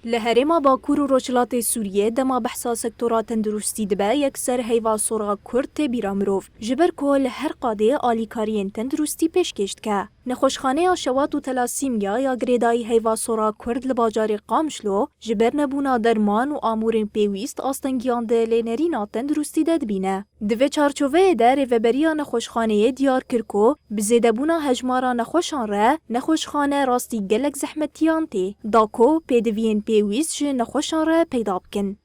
لهرما باکور و روشلات سوریه دما بحثا سکتورا تندرستی دبه یکسر هیوا سورا کرد تبیرا مروف جبر کل هر قاده آلیکارین تندرستی پیشکشت که نخوشخانه شوات و تلاسیمیا یا گریدای هیوا سورا کرد لباجار قامشلو جبر نبونا درمان و آمورین پیویست آستنگیان ده لینرینا تندرستی داد بینه دوی چارچوه ده ریوبریا نخوشخانه دیار کرکو بزیده بونا هجمارا نخوشان ره نخوشخانه راستی گلک زحمتیان تی داکو پیدوین پیویست جه نخوشان ره پیدا بکن.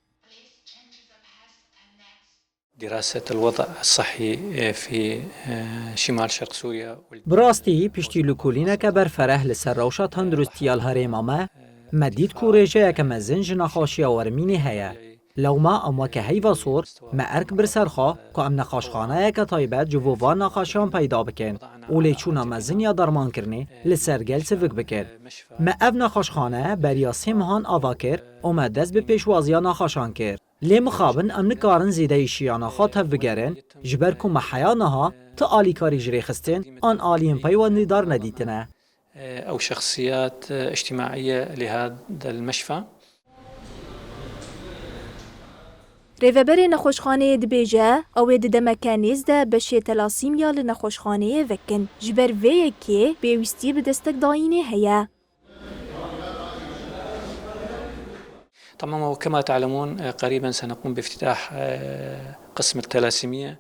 دراسة الوضع الصحي في شمال شرق سوريا براستی پشتی لکولینه که بر فرح لسر روشا تندرستیال هریمامه مدید کوریجه که مزنج نخاشی ورمینی هیا لو ما ام وکه هیوا صور ما ارک برسرخا که ام نخاشخانه که طایبت جووان نخاشیان پیدا بکن اولی چونا مزن یا درمان کرنی لسرگل سفک بکن ما او نخاشخانه بریا سیمهان آوا کر و ما دست به پیشوازیا نخاشان کر لی مخابن ام نکارن زیده ایشیانا خاطف بگرن جبر که محیانها تا آلی کاری جری خستن آن آلیم پیوانی دار ندیتنه أو شخصيات اجتماعية لهذا المشفى. ریوبر نخوشخانه دبیجه او دمکانیز ده بشه تلاسیمیا لنخوشخانه وکن جبر ویه که بیوستی به دستک داینه هیا. طبعا وكما تعلمون قريبا سنقوم بافتتاح قسم التلاسيمية.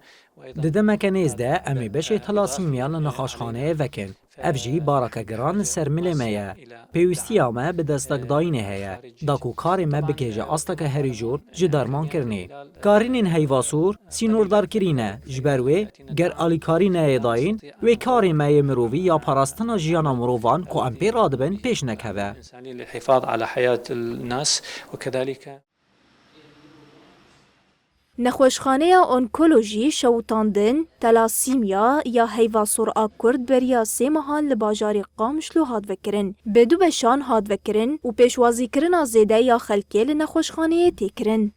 دمکانیز ده امی بشه تلاسیمیا لنخوشخانه وکن افجی بارکه گران سر ملیمه پیوستی آمه به دستک داینه هیا داکو کاری ما بکیجه آستک هری جور جدارمان کرنی کارینین هیواسور سینوردار کرینه جبروی گر آلی کاری نه داین و کاری ما مرووی یا پاراستنا جیانا مرووان که ام پی رادبن پیش نکوه للحفاظ على حياة الناس وكذلك نخوشخانه اونکولوژی شوتاندن تلاسیمیا یا هیواسور کرد بریا سه مهان لباجار قامشلو هاد وکرن بدو بشان هاد وکرن و پیشوازی کرن زیده یا خلکی لنخوشخانه تکرن